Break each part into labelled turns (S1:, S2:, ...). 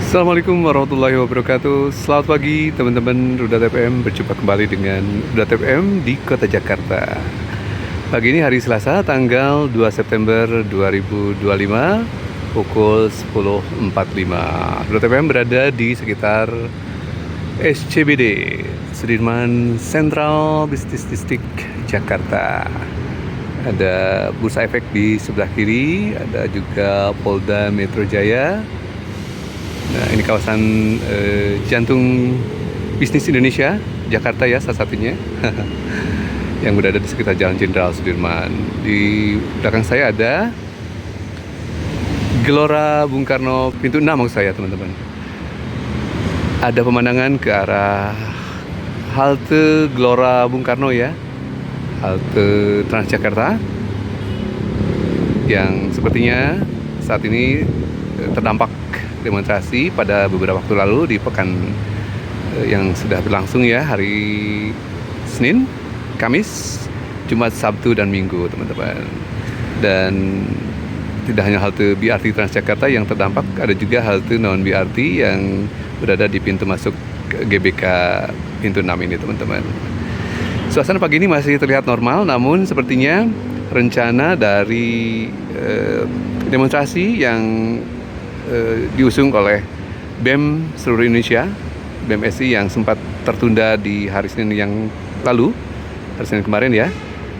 S1: Assalamualaikum warahmatullahi wabarakatuh. Selamat pagi teman-teman Rudat FM. Berjumpa kembali dengan Rudat FM di Kota Jakarta. Pagi ini hari Selasa tanggal 2 September 2025 pukul 10.45. Rudat FM berada di sekitar SCBD, Sudirman Central Business District Jakarta. Ada Bursa Efek di sebelah kiri, ada juga Polda Metro Jaya. Nah, ini kawasan jantung bisnis Indonesia, Jakarta ya salah satunya, yang berada di sekitar Jalan Jenderal Sudirman. Di belakang saya ada Gelora Bung Karno pintu 6 maksud saya teman-teman. Ada pemandangan ke arah halte Gelora Bung Karno ya, halte Transjakarta, yang sepertinya saat ini terdampak demonstrasi pada beberapa waktu lalu di pekan yang sudah berlangsung ya, hari Senin, Kamis, Jumat, Sabtu, dan Minggu teman-teman. Dan tidak hanya halte BRT Transjakarta yang terdampak, ada juga halte non BRT yang berada di pintu masuk GBK pintu 6 ini teman-teman. Suasana pagi ini masih terlihat normal, namun sepertinya rencana dari demonstrasi yang diusung oleh BEM seluruh Indonesia, BEM SI, yang sempat tertunda di hari Senin yang lalu, hari Senin kemarin ya,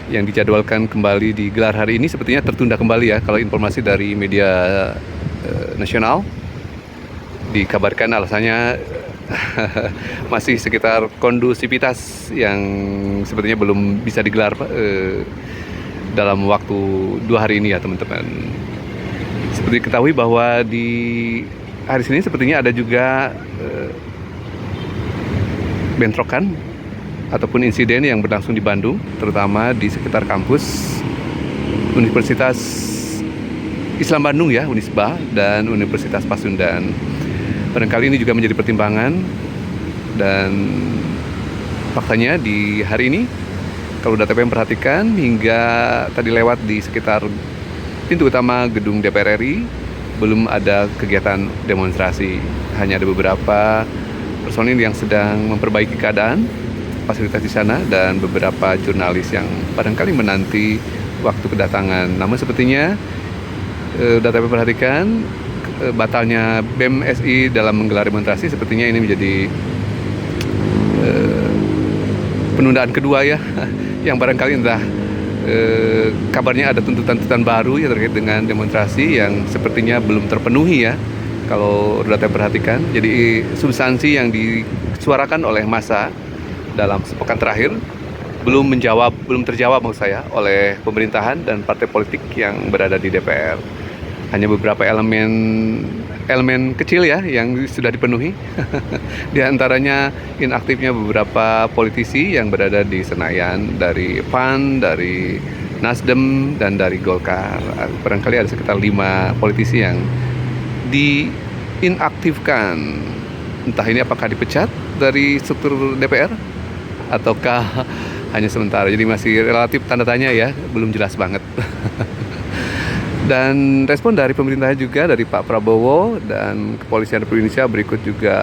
S1: yang dijadwalkan kembali digelar hari ini, sepertinya tertunda kembali ya. Kalau informasi dari media nasional, dikabarkan alasannya masih sekitar kondusivitas yang sepertinya belum bisa digelar dalam waktu 2 hari ini ya teman-teman. Seperti diketahui bahwa di hari Senin sepertinya ada juga bentrokan ataupun insiden yang berlangsung di Bandung, terutama di sekitar kampus Universitas Islam Bandung ya, Unisba, dan Universitas Pasundan. Barangkali ini juga menjadi pertimbangan, dan faktanya di hari ini kalau Data PM perhatikan hingga tadi lewat di sekitar pintu utama gedung DPR RI belum ada kegiatan demonstrasi. Hanya ada beberapa personil yang sedang memperbaiki keadaan fasilitas di sana dan beberapa jurnalis yang barangkali menanti waktu kedatangan. Namun sepertinya Data perhatikan batalnya BEM SI dalam menggelar demonstrasi, sepertinya ini menjadi penundaan kedua ya, yang barangkali entah kabarnya ada tuntutan-tuntutan baru ya terkait dengan demonstrasi yang sepertinya belum terpenuhi ya, kalau Data perhatikan. Jadi substansi yang disuarakan oleh massa dalam sepekan terakhir belum terjawab maksud saya oleh pemerintahan dan partai politik yang berada di DPR. Hanya beberapa elemen kecil ya yang sudah dipenuhi. Di antaranya inaktifnya beberapa politisi yang berada di Senayan, dari PAN, dari Nasdem, dan dari Golkar. Barangkali ada sekitar 5 politisi yang diinaktifkan. Entah ini apakah dipecat dari struktur DPR ataukah hanya sementara. Jadi masih relatif tanda tanya ya, belum jelas banget. Dan respon dari pemerintah juga, dari Pak Prabowo dan Kepolisian Republik Indonesia, berikut juga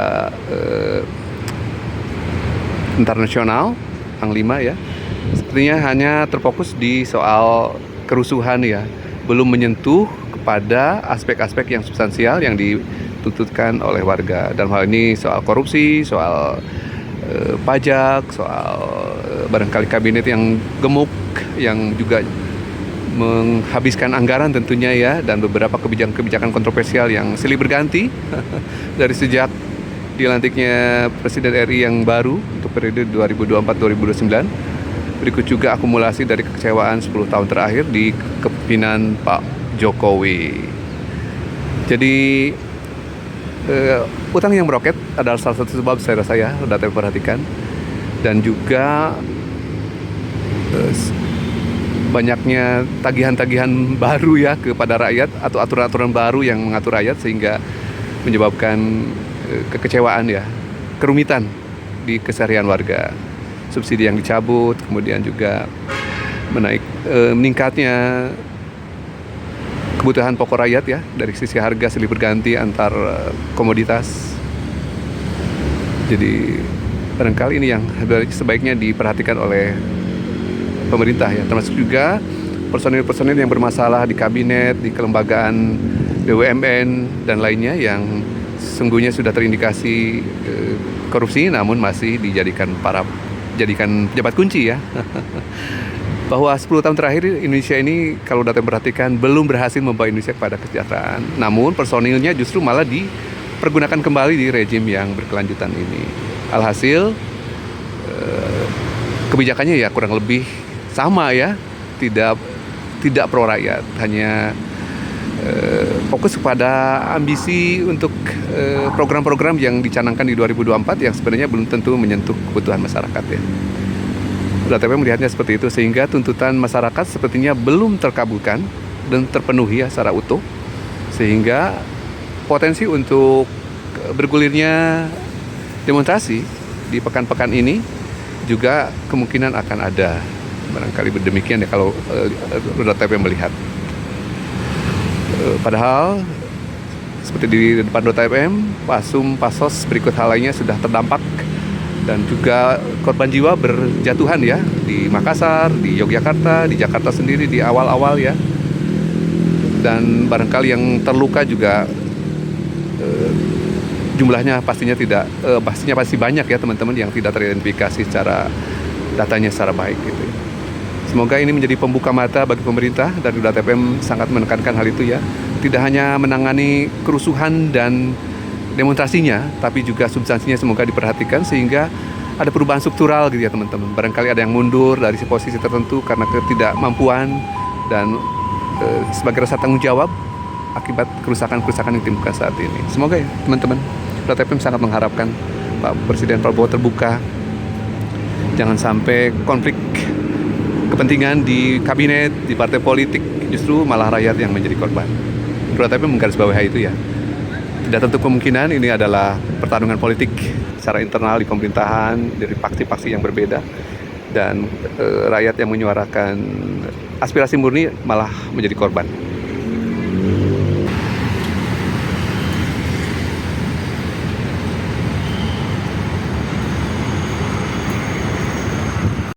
S1: Tentara Nasional, Panglima ya, sepertinya hanya terfokus di soal kerusuhan ya, belum menyentuh kepada aspek-aspek yang substansial yang dituntutkan oleh warga. Dalam hal ini soal korupsi, soal pajak, soal barangkali kabinet yang gemuk, yang juga menghabiskan anggaran tentunya ya, dan beberapa kebijakan kontroversial yang silih berganti dari sejak dilantiknya Presiden RI yang baru untuk periode 2024-2029. Berikut juga akumulasi dari kekecewaan 10 tahun terakhir di kepemimpinan Pak Jokowi. Jadi utang yang meroket adalah salah satu sebab saya rasa ya, Data perhatikan, dan juga banyaknya tagihan-tagihan baru ya kepada rakyat, atau aturan-aturan baru yang mengatur rakyat, sehingga menyebabkan kekecewaan ya, kerumitan di keseharian warga. Subsidi yang dicabut, kemudian juga meningkatnya kebutuhan pokok rakyat ya, dari sisi harga silih berganti antar komoditas. Jadi barangkali ini yang sebaiknya diperhatikan oleh pemerintah ya, termasuk juga personil-personil yang bermasalah di kabinet, di kelembagaan BUMN dan lainnya yang sesungguhnya sudah terindikasi korupsi namun masih dijadikan pejabat kunci ya. Bahwa 10 tahun terakhir Indonesia ini kalau data perhatikan belum berhasil membawa Indonesia kepada kesejahteraan. Namun personilnya justru malah dipergunakan kembali di rejim yang berkelanjutan ini. Alhasil kebijakannya ya kurang lebih sama ya, tidak pro rakyat, hanya fokus kepada ambisi untuk program-program yang dicanangkan di 2024 yang sebenarnya belum tentu menyentuh kebutuhan masyarakat ya. DTP melihatnya seperti itu, sehingga tuntutan masyarakat sepertinya belum terkabulkan dan terpenuhi ya secara utuh, sehingga potensi untuk bergulirnya demonstrasi di pekan-pekan ini juga kemungkinan akan ada, barangkali demikian ya kalau DTP melihat. Padahal seperti di depan .fm, Pasum, Pasos, berikut hal lainnya sudah terdampak dan juga korban jiwa berjatuhan ya di Makassar, di Yogyakarta, di Jakarta sendiri di awal-awal ya. Dan barangkali yang terluka juga jumlahnya pastinya pasti banyak ya teman-teman yang tidak teridentifikasi secara datanya secara baik gitu. Semoga ini menjadi pembuka mata bagi pemerintah, dan DTPM sangat menekankan hal itu ya. Tidak hanya menangani kerusuhan dan demonstrasinya, tapi juga substansinya semoga diperhatikan sehingga ada perubahan struktural gitu ya teman-teman. Barangkali ada yang mundur dari posisi tertentu karena ketidakmampuan dan sebagai rasa tanggung jawab akibat kerusakan-kerusakan yang ditimbulkan saat ini. Semoga ya teman-teman, DTPM sangat mengharapkan Pak Presiden Prabowo terbuka, jangan sampai konflik kepentingan di kabinet, di partai politik, justru malah rakyat yang menjadi korban. DTPM menggarisbawahi itu ya. Tidak tentu kemungkinan ini adalah pertarungan politik secara internal di pemerintahan dari faksi-faksi yang berbeda, dan rakyat yang menyuarakan aspirasi murni malah menjadi korban.